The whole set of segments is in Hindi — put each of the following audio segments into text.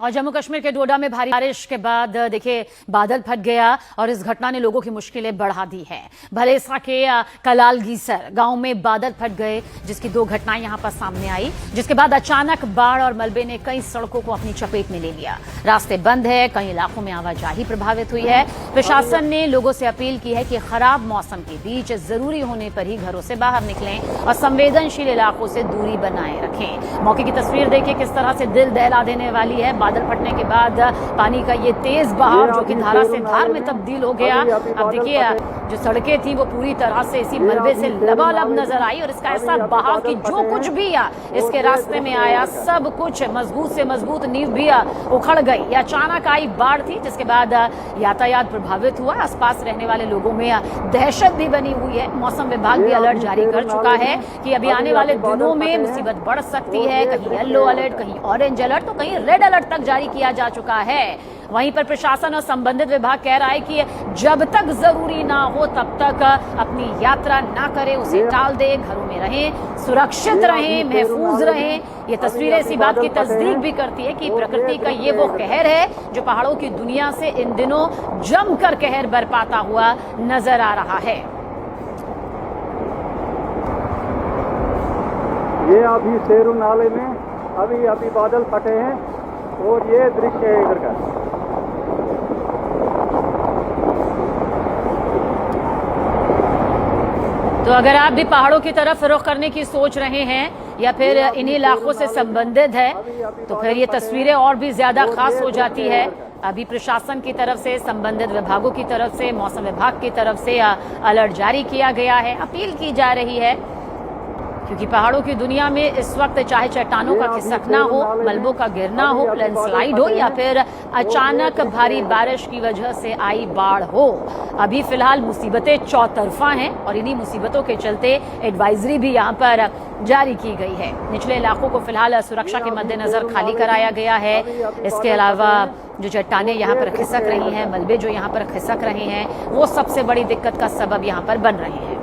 और जम्मू कश्मीर के डोडा में भारी बारिश के बाद देखिए बादल फट गया और इस घटना ने लोगों की मुश्किलें बढ़ा दी हैं। भलेसा के कलालगीसर गांव में बादल फट गए, जिसकी दो घटनाएं यहां पर सामने आई, जिसके बाद अचानक बाढ़ और मलबे ने कई सड़कों को अपनी चपेट में ले लिया। रास्ते बंद है, कई इलाकों में आवाजाही प्रभावित हुई है। प्रशासन ने लोगों से अपील की है कि खराब मौसम के बीच जरूरी होने पर ही घरों से बाहर निकलें और संवेदनशील इलाकों से दूरी बनाए रखें। मौके की तस्वीर देखिए किस तरह से दिल दहला देने वाली है। बादल फटने के बाद पानी का ये तेज बहाव जो कि धारा से धार में तब्दील हो गया। अब देखिए जो सड़कें थी वो पूरी तरह से इसी मलबे से लबालब नजर आई और इसका ऐसा बहाव कि जो कुछ भी इसके रास्ते में आया सब कुछ मजबूत से मजबूत नींव भी उखड़ गई। ये अचानक आई बाढ़ थी, जिसके बाद यातायात प्रभावित हुआ। आसपास रहने वाले लोगों में दहशत भी बनी हुई है। मौसम विभाग भी अलर्ट जारी कर चुका है कि अभी आने वाले दिनों में मुसीबत बढ़ सकती है। कहीं येलो अलर्ट, कहीं ऑरेंज अलर्ट, तो कहीं रेड अलर्ट तक जारी किया जा चुका है। वहीं पर प्रशासन और संबंधित विभाग कह रहा है कि जब तक जरूरी ना हो तब तक अपनी यात्रा ना करें, उसे टाल दें, घरों में रहें, सुरक्षित रहें, महफूज रहें। ये तस्वीरें इसी बात की तस्दीक भी करती है कि प्रकृति का ये वो कहर है जो पहाड़ों की दुनिया से इन दिनों जमकर कहर बरपाता हुआ नजर आ रहा है। ये अभी शेरू नाले में अभी बादल फटे हैं और ये दृश्य है इधर का। तो अगर आप भी पहाड़ों की तरफ रुख करने की सोच रहे हैं या फिर इन्हीं इलाकों से संबंधित है तो फिर ये तस्वीरें और भी ज्यादा खास हो जाती है। अभी प्रशासन की तरफ से, संबंधित विभागों की तरफ से, मौसम विभाग की तरफ से अलर्ट जारी किया गया है। अपील की जा रही है क्योंकि पहाड़ों की दुनिया में इस वक्त चाहे चट्टानों का खिसकना हो, मलबों का गिरना हो, लैंडस्लाइड हो या फिर अचानक भारी बारिश की वजह से आई बाढ़ हो, अभी फिलहाल मुसीबतें चौतरफा हैं और इन्हीं मुसीबतों के चलते एडवाइजरी भी यहाँ पर जारी की गई है। निचले इलाकों को फिलहाल सुरक्षा के मद्देनजर खाली कराया गया है। इसके अलावा जो चट्टानें यहाँ पर खिसक रही हैं, मलबे जो यहाँ पर खिसक रहे हैं, वो सबसे बड़ी दिक्कत का सबब यहाँ पर बन रहे हैं।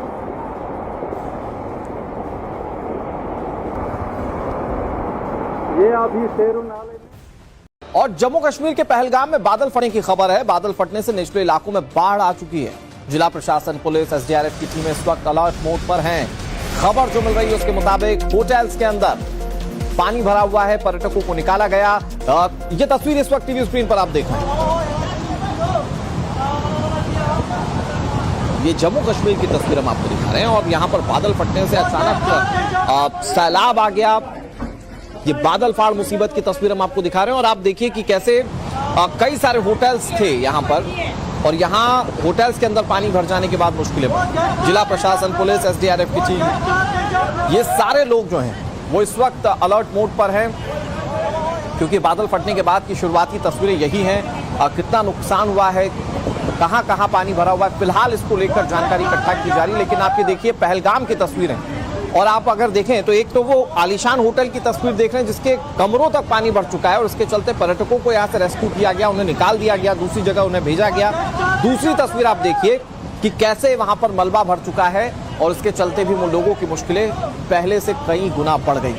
ये अभी शेरू नाले में। और जम्मू कश्मीर के पहलगाम में बादल फटने की खबर है। बादल फटने से निचले इलाकों में बाढ़ आ चुकी है। जिला प्रशासन, पुलिस, एसडीआरएफ की टीमें इस वक्त अलर्ट मोड पर हैं। खबर जो मिल रही है उसके मुताबिक होटल्स के अंदर पानी भरा हुआ है, पर्यटकों को निकाला गया। ये तस्वीर इस वक्त टीवी स्क्रीन पर आप देख रहे हैं। ये जम्मू कश्मीर की तस्वीर हम आपको दिखा रहे हैं और यहां पर बादल फटने से अचानक सैलाब आ गया। ये बादल फाड़ मुसीबत की तस्वीर हम आपको दिखा रहे हैं और आप देखिए कि कैसे कई सारे होटल्स थे यहां पर और यहां होटल्स के अंदर पानी भर जाने के बाद मुश्किलें बढ़ी। जिला प्रशासन, पुलिस, एसडीआरएफ की टीम, ये सारे लोग जो हैं वो इस वक्त अलर्ट मोड पर हैं क्योंकि बादल फटने के बाद की शुरुआती तस्वीरें यही हैं। कितना नुकसान हुआ है, कहां कहां पानी भरा हुआ है, फिलहाल इसको लेकर जानकारी इकट्ठा की जा रही है। लेकिन आप ये देखिए पहलगाम की तस्वीरें और आप अगर देखें तो एक तो वो आलीशान होटल की तस्वीर देख रहे हैं जिसके कमरों तक पानी भर चुका है और इसके चलते पर्यटकों को यहाँ से रेस्क्यू किया गया, उन्हें निकाल दिया गया, दूसरी जगह उन्हें भेजा गया। दूसरी तस्वीर आप देखिए कि कैसे वहां पर मलबा भर चुका है और इसके चलते भी उन लोगों की मुश्किलें पहले से कई गुना बढ़ गई।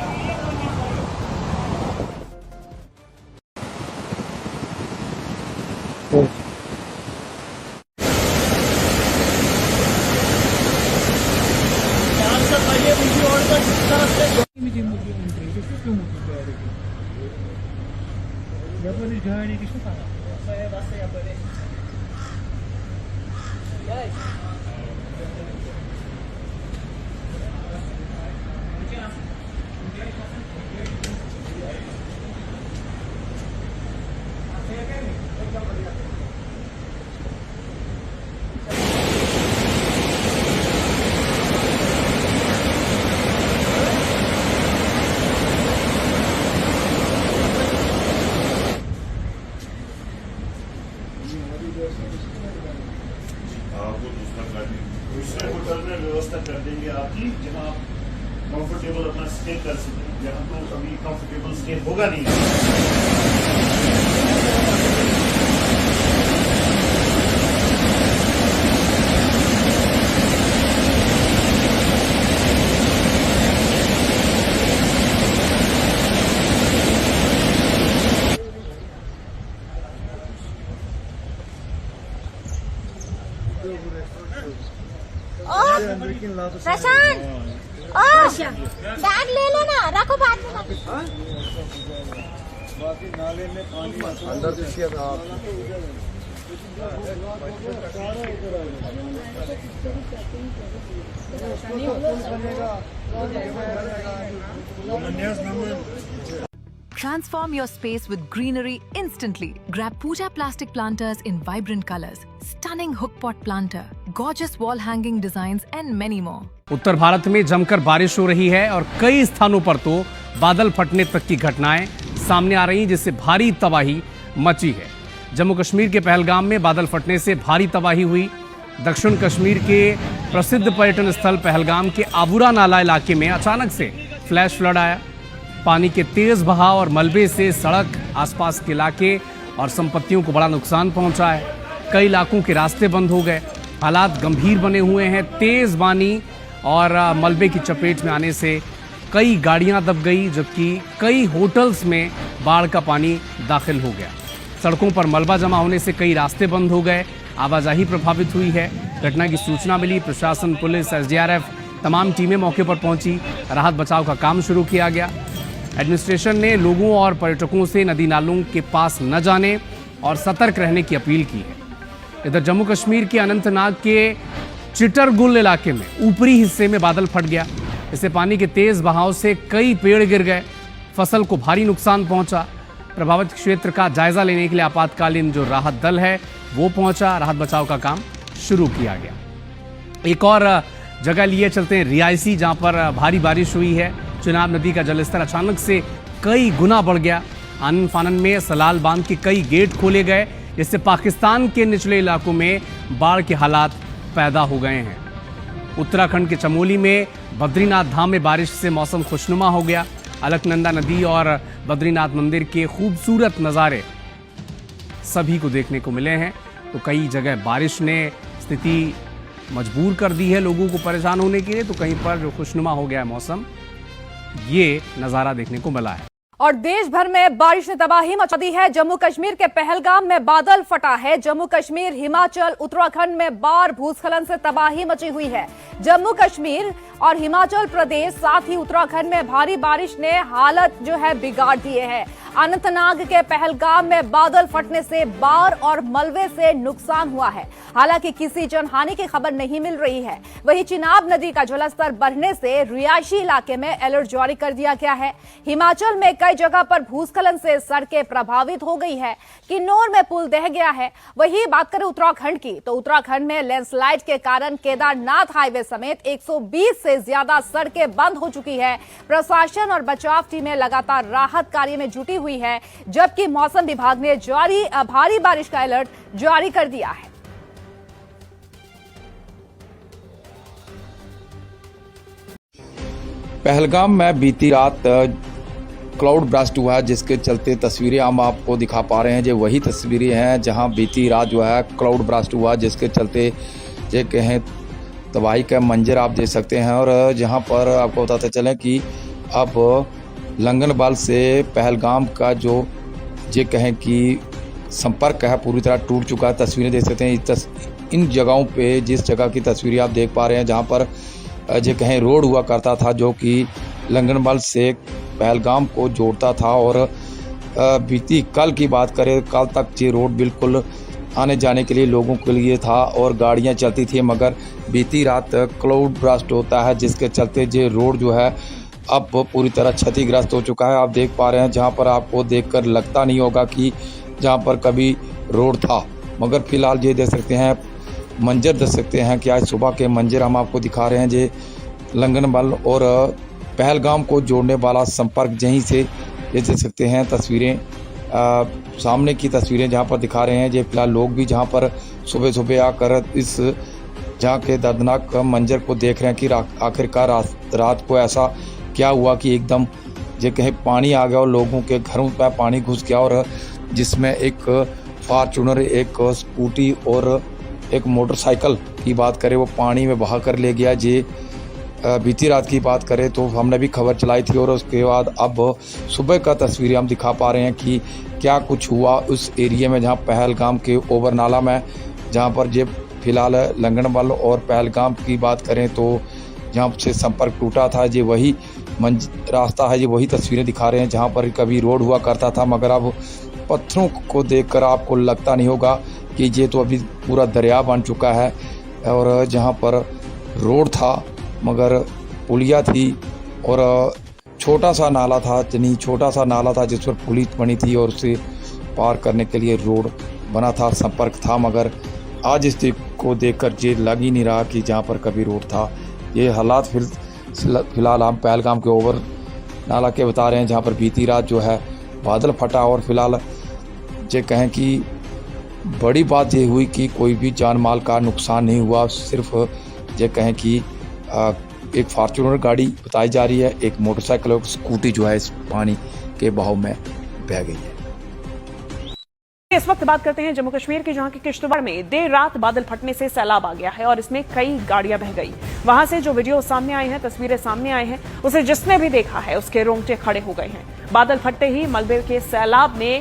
आपको दूसरे होटल में व्यवस्था कर देंगे आपकी, जहां आप कंफर्टेबल अपना स्टे कर सकें। यहाँ तो अभी कंफर्टेबल स्टे होगा नहीं। प्रशांत ओ बैग ले लो ना, रखो बाद में। अंदर देखिए आप Transform your space with greenery instantly. Grab Pooja plastic planters in vibrant colors, stunning hook pot planter, gorgeous wall hanging designs and many more. उत्तर भारत में जमकर बारिश हो रही है और कई स्थानों पर तो बादल फटने तक की घटनाएं सामने आ रही हैं, जिससे भारी तबाही मची है। जम्मू कश्मीर के पहलगाम में बादल फटने से भारी तबाही हुई। दक्षिण कश्मीर के प्रसिद्ध पर्यटन स्थल पहलगाम के आबूरा नाला इलाके में अचानक से फ्लैश फ्लड आया। पानी के तेज बहाव और मलबे से सड़क, आसपास के इलाके और संपत्तियों को बड़ा नुकसान पहुंचा है। कई इलाकों के रास्ते बंद हो गए। हालात गंभीर बने हुए हैं। तेज पानी और मलबे की चपेट में आने से कई गाड़ियां दब गई, जबकि कई होटल्स में बाढ़ का पानी दाखिल हो गया। सड़कों पर मलबा जमा होने से कई रास्ते बंद हो गए। आवाजाही प्रभावित हुई है। घटना की सूचना मिली। प्रशासन, पुलिस, एसडीआरएफ तमाम टीमें मौके पर पहुंची। राहत बचाव का काम शुरू किया गया। एडमिनिस्ट्रेशन ने लोगों और पर्यटकों से नदी नालों के पास न जाने और सतर्क रहने की अपील की है। इधर जम्मू कश्मीर के अनंतनाग के चिटरगुल इलाके में ऊपरी हिस्से में बादल फट गया। इससे पानी के तेज बहाव से कई पेड़ गिर गए। फसल को भारी नुकसान पहुंचा। प्रभावित क्षेत्र का जायजा लेने के लिए आपातकालीन जो राहत दल है वो पहुंचा। राहत बचाव का काम शुरू किया गया। एक और जगह लिए चलते हैं रियासी, जहां पर भारी बारिश हुई है। चिनाब नदी का जलस्तर अचानक से कई गुना बढ़ गया। आनन फानन में सलाल बांध के कई गेट खोले गए, जिससे पाकिस्तान के निचले इलाकों में बाढ़ के हालात पैदा हो गए हैं। उत्तराखंड के चमोली में बद्रीनाथ धाम में बारिश से मौसम खुशनुमा हो गया। अलकनंदा नदी और बद्रीनाथ मंदिर के खूबसूरत नज़ारे सभी को देखने को मिले हैं। तो कई जगह बारिश ने स्थिति मजबूर कर दी है लोगों को परेशान होने के लिए, तो कहीं पर जो खुशनुमा हो गया है मौसम, ये नज़ारा देखने को मिला है। और देश भर में बारिश ने तबाही मचा दी है। जम्मू कश्मीर के पहलगाम में बादल फटा है। जम्मू कश्मीर, हिमाचल, उत्तराखंड में बाढ़ भूस्खलन से तबाही मची हुई है। जम्मू कश्मीर और हिमाचल प्रदेश, साथ ही उत्तराखंड में भारी बारिश ने हालत जो है बिगाड़ दिए है। अनंतनाग के पहलगाम में बादल फटने से बाढ़ और मलबे से नुकसान हुआ है। हालांकि किसी जनहानि की खबर नहीं मिल रही है। वहीं चिनाब नदी का जलस्तर बढ़ने से रिहायशी इलाके में अलर्ट जारी कर दिया गया है। हिमाचल में कई जगह पर भूस्खलन से सड़कें प्रभावित हो गई है। किन्नौर में पुल ढह गया है। वहीं बात करें उत्तराखंड की, तो उत्तराखंड में लैंडस्लाइड के कारण केदारनाथ हाईवे समेत 120 से ज्यादा सड़कें बंद हो चुकी है। प्रशासन और बचाव टीमें लगातार राहत कार्य में जुटी हुई है, जबकि मौसम विभाग ने भारी बारिश का अलर्ट जारी कर दिया है। पहलगाम में बीती रात क्लाउड ब्रास्ट हुआ है, जिसके चलते तस्वीरें हम आपको दिखा पा रहे हैं। जो वही तस्वीरें हैं जहां बीती रात जो है क्लाउड ब्रास्ट हुआ, जिसके चलते ये कहें तबाही का मंजर आप देख सकते हैं। और जहां पर आपको बताते चलें कि अब लंगनबाल से पहलगाम का जो ये कहें कि संपर्क है पूरी तरह टूट चुका है। तस्वीरें देख सकते हैं। इन जगहों पे जिस जगह की तस्वीरें आप देख पा रहे हैं, जहां पर ये कहें रोड हुआ करता था जो कि लंगनबाल से पहलगाम को जोड़ता था, और बीती कल की बात करें, कल तक ये रोड बिल्कुल आने जाने के लिए लोगों के लिए था और गाड़ियां चलती थी। मगर बीती रात क्लाउड ब्रास्ट होता है, जिसके चलते ये रोड जो है अब पूरी तरह क्षतिग्रस्त हो चुका है। आप देख पा रहे हैं, जहां पर आपको देखकर लगता नहीं होगा कि जहां पर कभी रोड था। मगर फिलहाल ये देख सकते हैं, मंजर देख सकते हैं कि आज सुबह के मंजर हम आपको दिखा रहे हैं। ये लंगनबल और पहलगाम को जोड़ने वाला संपर्क यहीं से ये देख सकते हैं तस्वीरें, सामने की तस्वीरें जहां पर दिखा रहे हैं। ये फिलहाल लोग भी जहां पर सुबह सुबह आकर इस जहां के दर्दनाक मंजर को देख रहे हैं कि आखिरकार रात को ऐसा क्या हुआ कि एकदम ये कहीं पानी आ गया और लोगों के घरों पर पानी घुस गया, और जिसमें एक फॉर्चूनर, एक स्कूटी और एक मोटरसाइकिल की बात करें वो पानी में बहा कर ले गया। ये बीती रात की बात करें तो हमने भी खबर चलाई थी, और उसके बाद अब सुबह का तस्वीरें हम दिखा पा रहे हैं कि क्या कुछ हुआ उस एरिया में, जहां पहलगाम के ओबर नाला में, जहां पर ये फिलहाल लंगड़मल और पहलगाम की बात करें तो जहाँ से संपर्क टूटा था, ये वही रास्ता है, ये वही तस्वीरें दिखा रहे हैं जहाँ पर कभी रोड हुआ करता था, मगर अब पत्थरों को देखकर आपको लगता नहीं होगा कि ये तो अभी पूरा दरिया बन चुका है। और जहाँ पर रोड था मगर पुलिया थी और छोटा सा नाला था, छोटा सा नाला था जिस पर पुली बनी थी और उसे पार करने के लिए रोड बना था, संपर्क था, मगर आज इस को देखकर ये लग ही नहीं रहा कि जहाँ पर कभी रोड था। ये हालात फिलहाल हम पहलगाम के ओवर नाला के बता रहे हैं जहाँ पर बीती रात जो है बादल फटा और फिलहाल ये कहें कि बड़ी बात ये हुई कि कोई भी जान माल का नुकसान नहीं हुआ, सिर्फ ये कहें कि एक फॉर्च्यूनर गाड़ी बताई जा रही है, एक मोटरसाइकिल और स्कूटी जो है इस पानी के बहाव में बह गई है। इस वक्त बात करते हैं जम्मू कश्मीर के, जहां के किश्तवाड़ में देर रात बादल फटने से सैलाब आ गया है और इसमें कई गाड़ियां बह गई। वहां से जो वीडियो सामने आए हैं, तस्वीरें सामने आई हैं, उसे जिसने भी देखा है उसके रोंगटे खड़े हो गए हैं। बादल फटते ही मलबे के सैलाब ने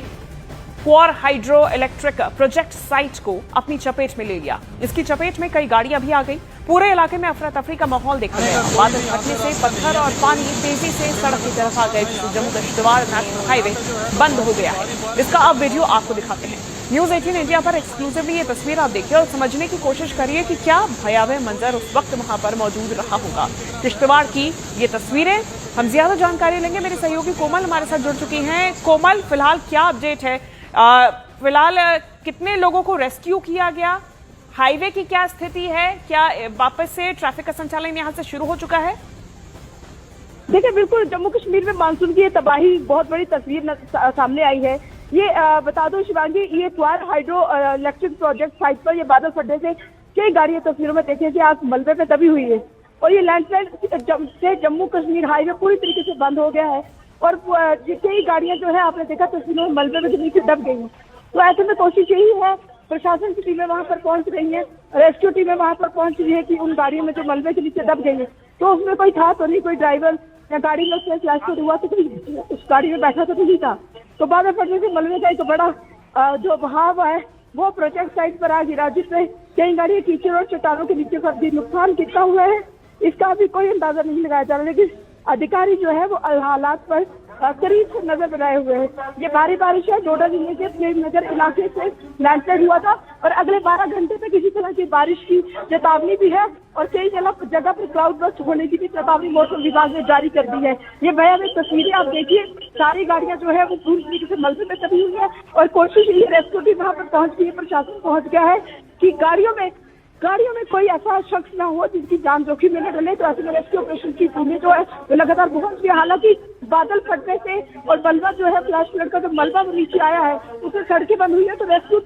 क्वार हाइड्रो इलेक्ट्रिक प्रोजेक्ट साइट को अपनी चपेट में ले लिया। इसकी चपेट में कई गाड़ियां भी आ गई। पूरे इलाके में अफरा तफरी का माहौल देखा गया। बादल फटने से पत्थर और पानी तेजी से सड़क की तरफ आ गए, जिससे जम्मू किश्तवाड़ नेशनल हाईवे बंद हो गया है। इसका अब वीडियो आपको दिखाते हैं। न्यूज 18 इंडिया पर एक्सक्लूसिवली ये तस्वीर आप देखिए और समझने की कोशिश करिए कि क्या भयावह मंजर उस वक्त वहां पर मौजूद रहा होगा। किश्तवाड़ की ये तस्वीरें, हम ज्यादा जानकारी लेंगे। मेरे सहयोगी कोमल हमारे साथ जुड़ चुकी हैं। कोमल, फिलहाल क्या अपडेट है? फिलहाल कितने लोगों को रेस्क्यू किया गया? हाईवे की क्या स्थिति है? क्या वापस से ट्रैफिक का संचालन यहां से शुरू हो चुका है? देखिए, बिल्कुल जम्मू कश्मीर में मानसून की ये तबाही बहुत बड़ी तस्वीर सामने आई है। ये बता दो शिवांगी, ये क्वार हाइड्रो इलेक्ट्रिक प्रोजेक्ट साइट पर ये बादल फटने से कई गाड़ियां तस्वीरों में देखें कि आज मलबे पे दबी हुई है और ये लैंडस्लाइड से जम्मू कश्मीर हाईवे पूरी तरीके से बंद हो गया है और कई गाड़ियां जो है आपने देखा तस्वीरों में मलबे में नीचे दब गई हैं। तो ऐसे में कोशिश यही है, प्रशासन की टीमें वहां पर पहुंच रही हैं, रेस्क्यू टीमें वहां पर पहुंच रही है कि उन गाड़ियों में जो मलबे के नीचे दब गई है तो उसमें कोई था तो नहीं, कोई ड्राइवर या गाड़ी में उसमें एक्सीडेंट हुआ तो कोई उस गाड़ी में बैठा तो नहीं था। तो बादल फटने से मलबे का एक बड़ा जो बहाव है वो प्रोजेक्ट साइट पर आ गिरा, जिसमें कई गाड़ियां कीचड़ और चट्टानों के नीचे फंस गई। नुकसान कितना हुआ है इसका अभी कोई अंदाजा नहीं लगाया जा रहा, लेकिन अधिकारी जो है वो हालात पर करीब से नजर बनाए हुए हैं। ये भारी बारिश है, डोडा जिले के प्रेमनगर इलाके से लैंडस्लाइड हुआ था और अगले 12 घंटे तक किसी तरह की बारिश की चेतावनी भी है और कई जगह पर क्लाउड बर्स्ट होने की भी चेतावनी मौसम विभाग ने जारी कर दी है। ये भयावह तस्वीरें आप देखिए, सारी गाड़ियां जो है वो पूरी तरीके से मलबे में दबी हुई है और कोशिश ये रेस्क्यू टीम वहां पर पहुंच गई है, प्रशासन पहुंच गया है कि गाड़ियों में कोई ऐसा शख्स ना हो जिसकी जान जोखिम में न डले। तो ऐसे में रेस्क्यू ऑपरेशन की टीमें जो है वो लगातार पहुंच गई। हालांकि बादल फटने से और मलबा जो है फ्लैश फ्लड का जो मलबा वो नीचे आया है उससे सड़कें बंद हुई है, तो रेस्क्यू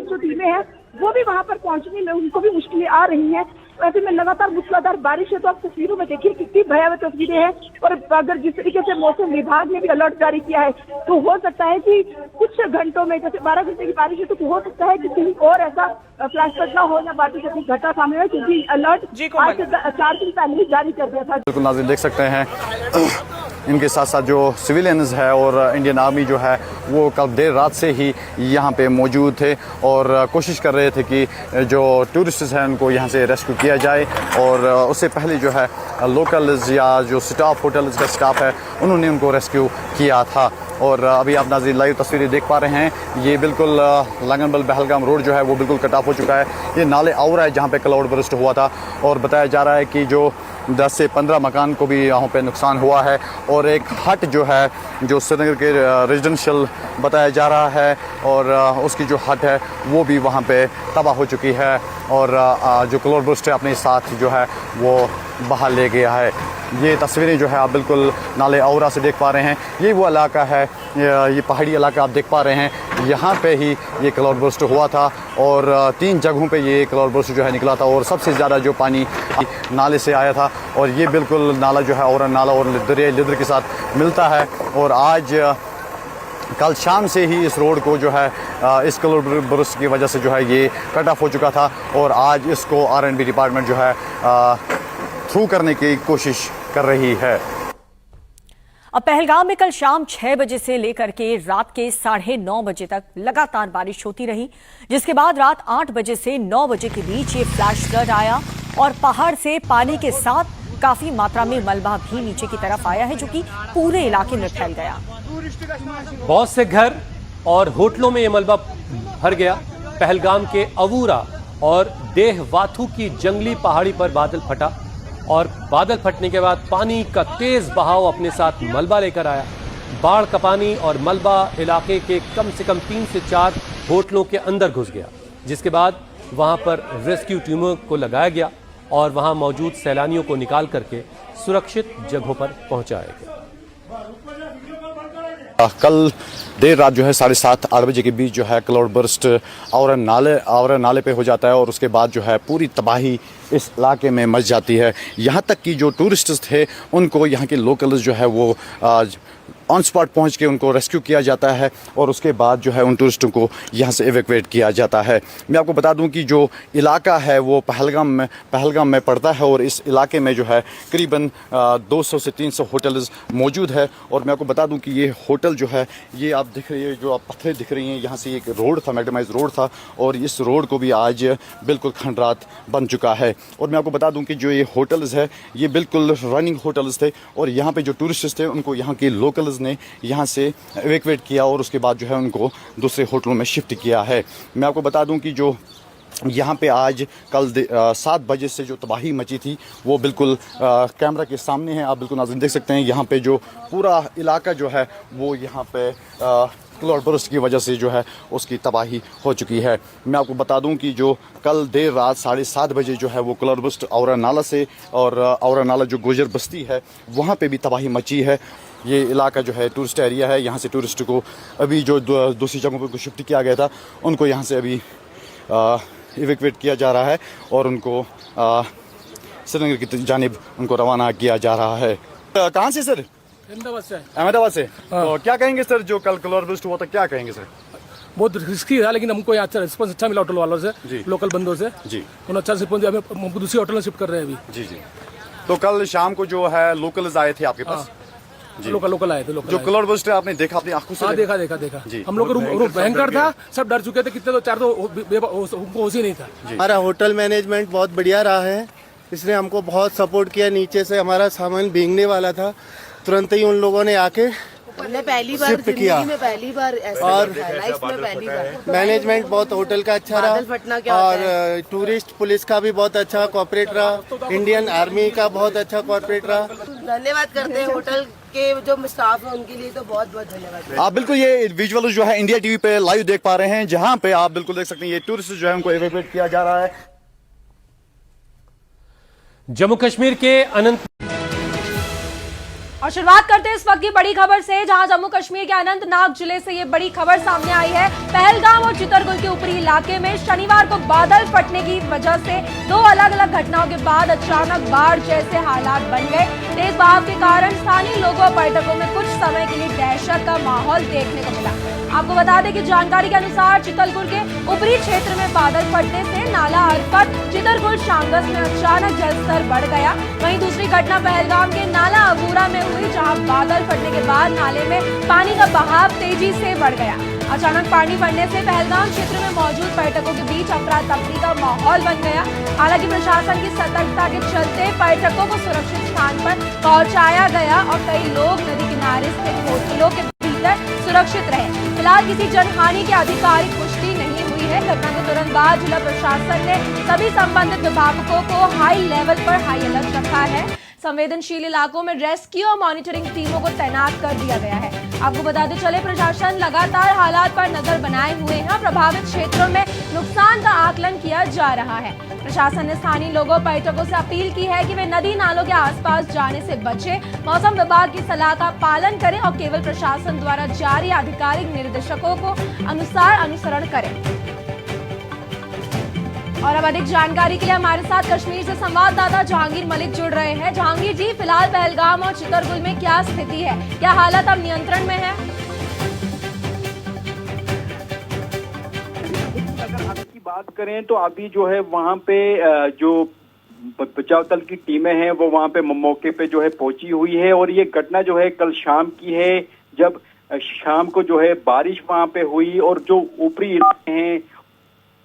जो टीमें हैं वो भी वहां पर पहुंचने में उनको भी मुश्किलें आ रही हैं। ऐसे में लगातार मूसलाधार बारिश है, तो आप तस्वीरों में देखिए कितनी भयावह तस्वीरें हैं। और अगर जिस तरीके से मौसम विभाग ने भी अलर्ट जारी किया है तो हो सकता है कि कुछ घंटों में, जैसे 12 घंटे की बारिश है, तो हो सकता है कि कहीं और ऐसा फ्लैश फ्लड ना हो या बारिश जैसी घटना सामने है, क्योंकि अलर्ट आज से 4 दिन पहले जारी कर दिया था। बिल्कुल नाज़रीन देख सकते हैं, इनके साथ साथ जो सिविलियंस है और इंडियन आर्मी जो है वो कल देर रात से ही यहाँ पे मौजूद थे और कोशिश कर रहे थे कि जो टूरिस्ट्स हैं उनको यहाँ से रेस्क्यू किया जाए। और उससे पहले जो है लोकल्स या जो स्टाफ, होटल्स का स्टाफ है, उन्होंने उनको रेस्क्यू किया था। और अभी आप नाज़रीन लाइव तस्वीरें देख पा रहे हैं, ये बिल्कुल लंगड़मल पहलगाम रोड जो है वो बिल्कुल कट ऑफ हो चुका है। ये नाले आउरा है जहाँ पे क्लाउड बर्स्ट हुआ था और बताया जा रहा है कि जो 10 से 15 मकान को भी यहाँ पे नुकसान हुआ है और एक हट जो है जो श्रीनगर के रेजिडेंशियल बताया जा रहा है और उसकी जो हट है वो भी वहाँ पे तबाह हो चुकी है और जो क्लाउड बर्स्ट है अपने साथ जो है वो बाहर ले गया है। ये तस्वीरें जो है आप बिल्कुल नाले औरा से देख पा रहे हैं। ये वो इलाका है, ये पहाड़ी इलाका आप देख पा रहे हैं, यहाँ पे ही ये क्लाउड बर्स्ट हुआ था और 3 जगहों पे ये क्लाउड बर्स्ट जो है निकला था और सबसे ज़्यादा जो पानी नाले से आया था और ये बिल्कुल नाला जो है औरा नाला और दरिया लिद्र के साथ मिलता है। और आज कल शाम से ही इस रोड को जो है इस क्लाउड बर्स्ट की वजह से जो है ये कट ऑफ हो चुका था और आज इसको R&B डिपार्टमेंट जो है थ्रू करने की कोशिश कर रही है। अब पहलगाम में कल शाम 6 बजे से लेकर के रात के 9:30 बजे तक लगातार बारिश होती रही, जिसके बाद रात 8 बजे से 9 बजे के बीच ये फ्लैश फ्लड आया और पहाड़ से पानी के साथ काफी मात्रा में मलबा भी नीचे की तरफ आया है, जो कि पूरे इलाके में फैल गया। बहुत से घर और होटलों में ये मलबा भर गया। पहलगाम के अवूरा और देहवाथू की जंगली पहाड़ी पर बादल फटा और बादल फटने के बाद पानी का तेज बहाव अपने साथ मलबा लेकर आया। बाढ़ का पानी और मलबा इलाके के कम से कम 3 से 4 होटलों के अंदर घुस गया, जिसके बाद वहां पर रेस्क्यू टीमों को लगाया गया और वहां मौजूद सैलानियों को निकाल करके सुरक्षित जगहों पर पहुंचाया गया। कल देर रात जो है 7:30-8 बजे के बीच जो है क्लाउड बर्स्ट और नाले पे हो जाता है और उसके बाद जो है पूरी तबाही इस इलाके में मच जाती है। यहाँ तक कि जो टूरिस्ट्स थे उनको यहाँ के लोकल्स जो है वो ऑन स्पॉट पहुँच के उनको रेस्क्यू किया जाता है और उसके बाद जो है उन टूरिस्टों को यहाँ से एवैक्यूएट किया जाता है। मैं आपको बता दूँ कि जो इलाका है वो पहलगाम में पड़ता है और इस इलाके में जो है करीबन 200 से 300 होटल्स मौजूद है। और मैं आपको बता दूँ कि ये होटल जो है ये आप दिख रही है, जो आप पत्थर दिख रही हैं, यहाँ से एक रोड था, मैग्नेटाइज रोड था और इस रोड को भी आज बिल्कुल खंडरात बन चुका है। और मैं आपको बता दूं कि जो ये होटल्स है ये बिल्कुल रनिंग होटल्स थे और यहाँ पे जो टूरिस्ट्स थे उनको यहाँ के लोकल्स ने यहाँ से एवैक्यूएट किया और उसके बाद जो है उनको दूसरे होटलों में शिफ्ट किया है। मैं आपको बता दूं कि जो यहाँ पे आज कल 7 बजे से जो तबाही मची थी वो बिल्कुल कैमरा के सामने है, आप बिल्कुल नाज़रीन देख सकते हैं। यहाँ पे जो पूरा इलाका जो है वो यहाँ पे क्लाउड बर्स्ट की वजह से जो है उसकी तबाही हो चुकी है। मैं आपको बता दूं कि जो कल देर रात 7:30 बजे जो है वो क्लाउड बर्स्ट औरा नाला से और औरा नाला जो गुजर बस्ती है वहाँ पे भी तबाही मची है। ये इलाका जो है टूरिस्ट एरिया है, यहाँ से टूरिस्ट को अभी जो दूसरी जगहों पर शिफ्ट किया गया था उनको यहाँ से अभी इवैक्यूएट किया जा रहा है और उनको श्रीनगर की जानिब उनको रवाना किया जा रहा है। कहाँ से सर? अहमदाबाद से। तो क्या कहेंगे सर, जो कल क्लाउड बर्स्ट हुआ था क्या कहेंगे सर? बहुत रिस्की था लेकिन हमको यहाँ अच्छा रिस्पॉन्स अच्छा मिला होटल वालों से, लोकल बंदों से जी, उन्होंने अच्छा रिस्पॉन्स दिया। हमें दूसरी होटल में शिफ्ट कर रहे हैं अभी। जी जी। तो कल शाम को जो है लोकल्स आए थे आपके पास? लोकल आए थे। जो क्लाउड बर्स्ट है आपने देखा अपनी आंखों से? देखा जी। हम लोग रूम भयंकर था, सब डर चुके थे, कितने तो 4 तो उनको होश ही नहीं था। हमारा होटल मैनेजमेंट बहुत बढ़िया रहा है, इसने हमको बहुत सपोर्ट किया। नीचे से हमारा सामान भीगने वाला था, तुरंत ही उन लोगों ने आके पहली बार किया और लाइफ में पहली बार मैनेजमेंट बहुत होटल का अच्छा रहा और टूरिस्ट पुलिस का भी बहुत अच्छा कॉर्पोरेट रहा, इंडियन आर्मी का बहुत अच्छा कॉर्पोरेट रहा। धन्यवाद करते हैं होटल के जो स्टाफ है उनके लिए, तो बहुत बहुत धन्यवाद। आप बिल्कुल ये विजुअल जो है इंडिया टीवी पे लाइव देख पा रहे हैं, जहाँ पे आप बिल्कुल देख सकते हैं ये टूरिस्ट जो है उनको एवैक्यूएट किया जा रहा है। जम्मू कश्मीर के अनंत और शुरुआत करते हैं इस वक्त की बड़ी खबर से, जहां जम्मू कश्मीर के अनंतनाग जिले से ये बड़ी खबर सामने आई है। पहलगाम और चितरगुल के ऊपरी इलाके में शनिवार को बादल फटने की वजह से 2 अलग अलग घटनाओं के बाद अचानक बाढ़ जैसे हालात बन गए। तेज बहाव के कारण स्थानीय लोगों और पर्यटकों में कुछ समय के लिए दहशत का माहौल देखने को मिला। आपको बता दें कि जानकारी के अनुसार चितरगुल के ऊपरी क्षेत्र में बादल फटने से नाला अरफत चितरगुल शांगस में अचानक जलस्तर बढ़ गया। वहीं दूसरी घटना पहलगाम के नाला अबूरा में हुई, जहां बादल फटने के बाद नाले में पानी का बहाव तेजी से बढ़ गया। अचानक पानी बढ़ने से पहलगाम क्षेत्र में मौजूद पर्यटकों के बीच अफरा तफरी का माहौल बन गया। हालांकि प्रशासन की सतर्कता के चलते पर्यटकों को सुरक्षित स्थान पर पहुंचाया गया और कई लोग नदी किनारे स्थित होटलों के भीतर सुरक्षित रहे। फिलहाल किसी जनहानि की आधिकारिक पुष्टि नहीं हुई है। घटना के तुरंत बाद जिला प्रशासन ने सभी संबंधित विभागों को हाई लेवल पर हाई अलर्ट रखा है। संवेदनशील इलाकों में रेस्क्यू और मॉनिटरिंग टीमों को तैनात कर दिया गया है। आपको बताते चले, प्रशासन लगातार हालात पर नजर बनाए हुए हैं। प्रभावित क्षेत्रों में नुकसान का आकलन किया जा रहा है। प्रशासन ने स्थानीय लोगों और पर्यटकों से अपील की है कि वे नदी नालों के आसपास जाने से बचें, मौसम विभाग की सलाह का पालन करें और केवल प्रशासन द्वारा जारी आधिकारिक निर्देशों को अनुसार अनुसरण करें। और अब अधिक जानकारी के लिए हमारे साथ कश्मीर से संवाददाता जहांगीर मलिक जुड़ रहे हैं। जहांगीर जी, फिलहाल पहलगाम और चितरगुल में क्या स्थिति है, क्या हालत अब नियंत्रण में है? अगर हालत की बात करें तो अभी जो है वहाँ पे जो बचाव दल की टीमें हैं वो वहां पे मौके पे जो है पहुंची हुई है। और ये घटना जो है कल शाम की है, जब शाम को जो है बारिश वहां पे हुई और जो ऊपरी इलाके हैं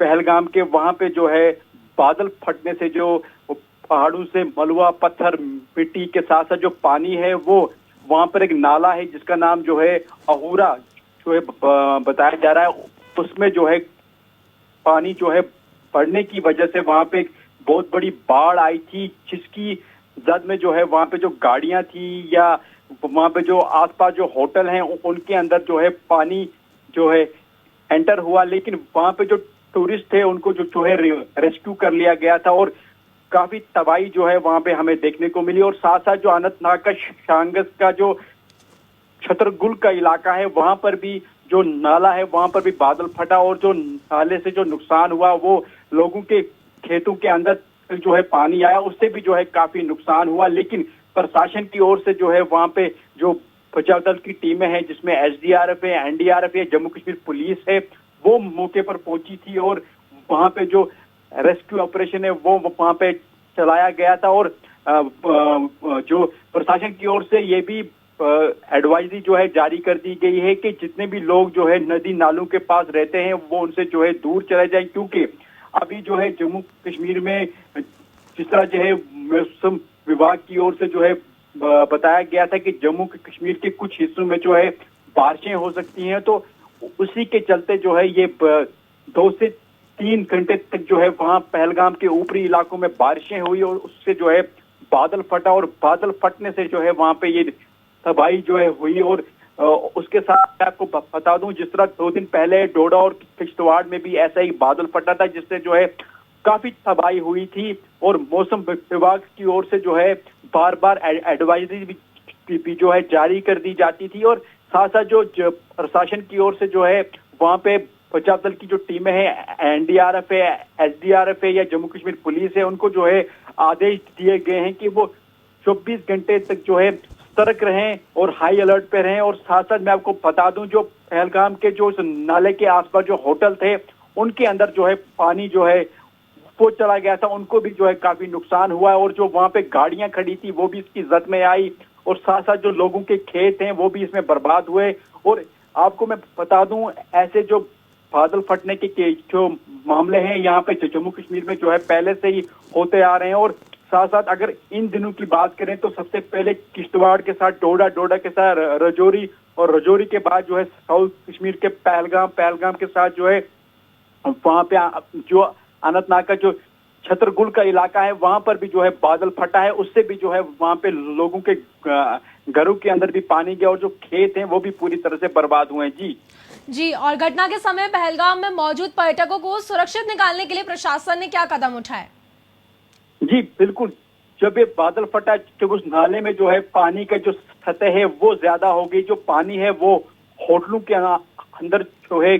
पहलगाम के, वहां पे जो है बादल फटने से जो पहाड़ों से मलबा, पत्थर, मिट्टी के साथ साथ जो पानी है वो वहां पर एक नाला है जिसका नाम जो है अहूरा जो है बताया जा रहा है, उसमें जो है पानी जो है बढ़ने की वजह से वहां पे एक बहुत बड़ी बाढ़ आई थी, जिसकी जद में जो है वहां पे जो गाड़ियां थी या वहां पे जो आसपास जो होटल हैं उनके अंदर जो है पानी जो है एंटर हुआ। लेकिन वहां पे जो टूरिस्ट थे उनको जो है रेस्क्यू कर लिया गया था और काफी तबाही जो है वहां पे हमें देखने को मिली। और साथ साथ जो अनंतनाग का शांगस का जो छतरगुल का इलाका है वहां पर भी जो नाला है वहां पर भी बादल फटा और जो नाले से जो नुकसान हुआ वो लोगों के खेतों के अंदर जो है पानी आया, उससे भी जो है काफी नुकसान हुआ। लेकिन प्रशासन की ओर से जो है वहां पे जो बचाव दल की टीमें हैं जिसमें एसडीआरएफ है, एनडीआरएफ है, जम्मू कश्मीर पुलिस है, वो मौके पर पहुंची थी और वहां पे जो रेस्क्यू ऑपरेशन है वो वहां पे चलाया गया था। और जो प्रशासन की ओर से ये भी एडवाइजरी जो है जारी कर दी गई है कि जितने भी लोग जो है नदी नालों के पास रहते हैं वो उनसे जो है दूर चले जाएं, क्योंकि अभी जो है जम्मू कश्मीर में जिस तरह जो है मौसम विभाग की ओर से जो है बताया गया था कि जम्मू कश्मीर के कुछ हिस्सों में जो है बारिशें हो सकती हैं, तो उसी के चलते जो है ये 2 से 3 घंटे तक जो है वहां पहलगाम के ऊपरी इलाकों में बारिशें हुई और उससे जो है बादल फटा और बादल फटने से जो है वहां पे ये तबाही जो है हुई। और उसके साथ आपको बता दूं, जिस तरह 2 दिन पहले डोडा और किश्तवाड़ में भी ऐसा ही बादल फटा था जिससे जो है काफी तबाही हुई थी और मौसम विभाग की ओर से जो है बार बार एडवाइजरी भी जो है जारी कर दी जाती थी। और साथ साथ जो प्रशासन की ओर से जो है वहां पे बचाव दल की जो टीमें हैं, एनडीआरएफ है, एसडीआरएफ है या जम्मू कश्मीर पुलिस है, उनको जो है आदेश दिए गए हैं कि वो 24 घंटे तक जो है सतर्क रहें और हाई अलर्ट पे रहें। और साथ साथ मैं आपको बता दूं, जो पहलगाम के जो नाले के आसपास जो होटल थे उनके अंदर जो है पानी जो है वो चला गया था, उनको भी जो है काफी नुकसान हुआ है। और जो वहां पे गाड़ियां खड़ी थी वो भी इसकी जद में आई और साथ साथ जो लोगों के खेत हैं वो भी इसमें बर्बाद हुए। और आपको मैं बता दूं, ऐसे जो बादल फटने के जो मामले हैं यहाँ पे जम्मू कश्मीर में जो है पहले से ही होते आ रहे हैं। और साथ साथ अगर इन दिनों की बात करें तो सबसे पहले किश्तवाड़ के साथ डोडा, डोडा के साथ रजौरी और रजौरी के बाद जो है साउथ कश्मीर के पहलगाम, पहलगाम के साथ जो है वहां पे जो अनंतनाग का जो छतरगुल का इलाका है वहां पर भी जो है बादल फटा है, उससे भी जो है वहां पे लोगों के घरों के अंदर भी पानी गया और जो खेत हैं वो भी पूरी तरह से बर्बाद हुए हैं। जी, और घटना के समय पहलगाम में मौजूद पर्यटकों को सुरक्षित निकालने के लिए प्रशासन ने क्या कदम उठाए? जी बिल्कुल, जब ये बादल फटा, जब उस नाले में जो है पानी का जो सतह है वो ज्यादा हो गई, जो पानी है वो होटलों के अंदर जो है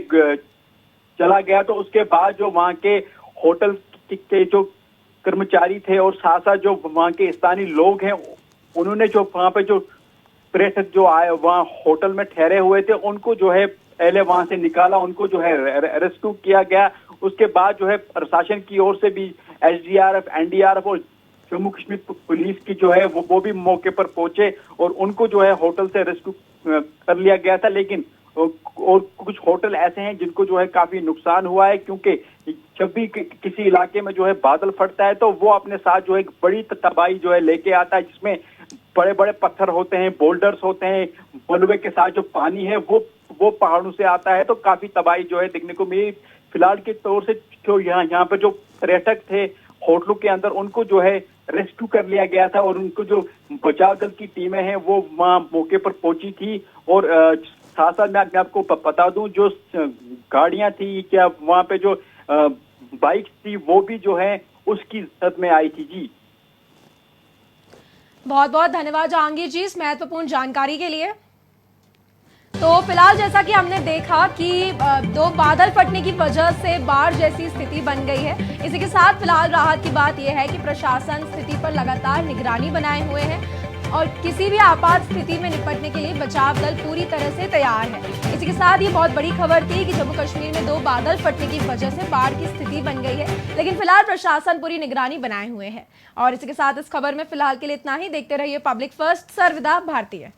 चला गया, तो उसके बाद जो वहाँ के होटल के जो कर्मचारी थे और साथ साथ जो वहाँ के स्थानीय लोग हैं उन्होंने जो वहाँ पे जो पर्यटक जो आए वहाँ होटल में ठहरे हुए थे उनको जो है पहले वहां से निकाला, उनको जो है रेस्क्यू किया गया। उसके बाद जो है प्रशासन की ओर से भी एसडीआरएफ, एनडीआरएफ और जम्मू कश्मीर पुलिस की जो है वो भी मौके पर पहुंचे और उनको जो है होटल से रेस्क्यू कर लिया गया था। लेकिन और कुछ होटल ऐसे हैं जिनको जो है काफी नुकसान हुआ है, क्योंकि जब भी किसी इलाके में जो है बादल फटता है तो वो अपने साथ जो है एक बड़ी तबाही जो है लेके आता है, जिसमें बड़े बड़े पत्थर होते हैं, बोल्डर्स होते हैं, मलबे के साथ जो पानी है वो पहाड़ों से आता है, तो काफी तबाही जो है देखने को मिली। फिलहाल के तौर से जो यहाँ पे जो पर्यटक थे होटलों के अंदर उनको जो है रेस्क्यू कर लिया गया था और उनको जो बचाव दल की टीमें हैं वो वहाँ मौके पर पहुंची थी। और साथ साथ मैं आपको बता दूं, जो गाड़ियां थी क्या वहाँ पे जो बाइक थी वो भी जो है उसकी जद में आई थी। जी बहुत बहुत धन्यवाद जहांगीर जी इस महत्वपूर्ण जानकारी के लिए। तो फिलहाल जैसा कि हमने देखा कि दो बादल फटने की वजह से बाढ़ जैसी स्थिति बन गई है। इसी के साथ फिलहाल राहत की बात यह है कि प्रशासन स्थिति पर लगातार निगरानी बनाए हुए है। और किसी भी आपात स्थिति में निपटने के लिए बचाव दल पूरी तरह से तैयार है। इसी के साथ ये बहुत बड़ी खबर थी कि जम्मू कश्मीर में 2 बादल फटने की वजह से बाढ़ की स्थिति बन गई है, लेकिन फिलहाल प्रशासन पूरी निगरानी बनाए हुए है। और इसी के साथ इस खबर में फिलहाल के लिए इतना ही। देखते रहिए पब्लिक फर्स्ट। सर्वदा भारतीय।